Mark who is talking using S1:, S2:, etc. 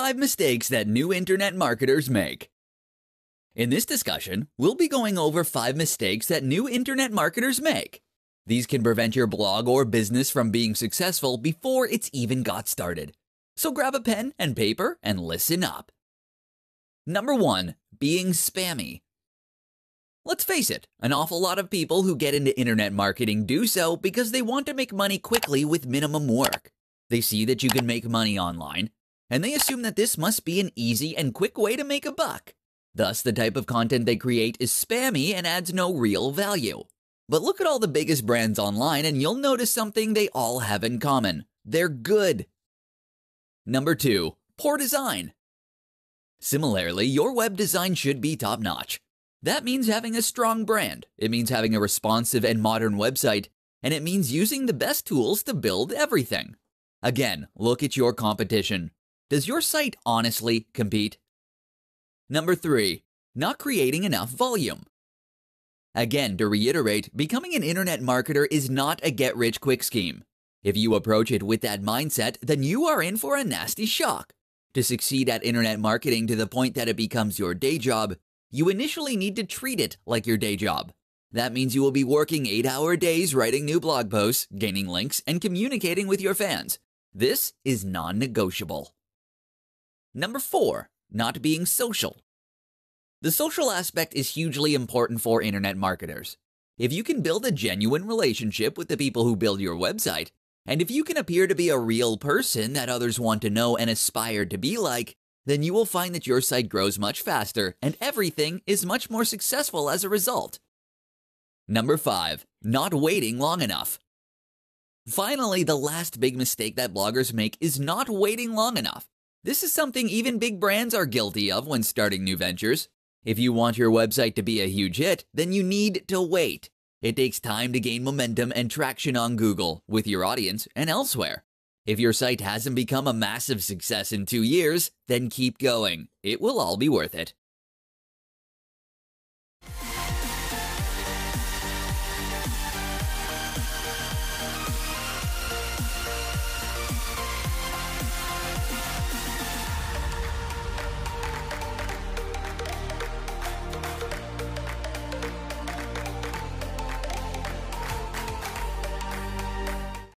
S1: 5 mistakes that new internet marketers make. In this discussion, we'll be going over 5 mistakes that new internet marketers make. These can prevent your blog or business from being successful before it's even got started. So grab a pen and paper and listen up. Number 1. Being spammy. Let's face it, an awful lot of people who get into internet marketing do so because they want to make money quickly with minimum work. They see that you can make money online, and they assume that this must be an easy and quick way to make a buck. Thus, the type of content they create is spammy and adds no real value. But look at all the biggest brands online and you'll notice something they all have in common. They're good. Number 2. Poor design. Similarly, your web design should be top-notch. That means having a strong brand, it means having a responsive and modern website, and it means using the best tools to build everything. Again, look at your competition. Does your site honestly compete? Number 3. Not creating enough volume. Again, to reiterate, becoming an internet marketer is not a get-rich-quick scheme. If you approach it with that mindset, then you are in for a nasty shock. To succeed at internet marketing to the point that it becomes your day job, you initially need to treat it like your day job. That means you will be working 8-hour days writing new blog posts, gaining links, and communicating with your fans. This is non-negotiable. Number 4. Not being social. The social aspect is hugely important for internet marketers. If you can build a genuine relationship with the people who build your website, and if you can appear to be a real person that others want to know and aspire to be like, then you will find that your site grows much faster and everything is much more successful as a result. Number 5. Not waiting long enough. Finally, the last big mistake that bloggers make is not waiting long enough. This is something even big brands are guilty of when starting new ventures. If you want your website to be a huge hit, then you need to wait. It takes time to gain momentum and traction on Google, with your audience, and elsewhere. If your site hasn't become a massive success in 2 years, then keep going. It will all be worth it.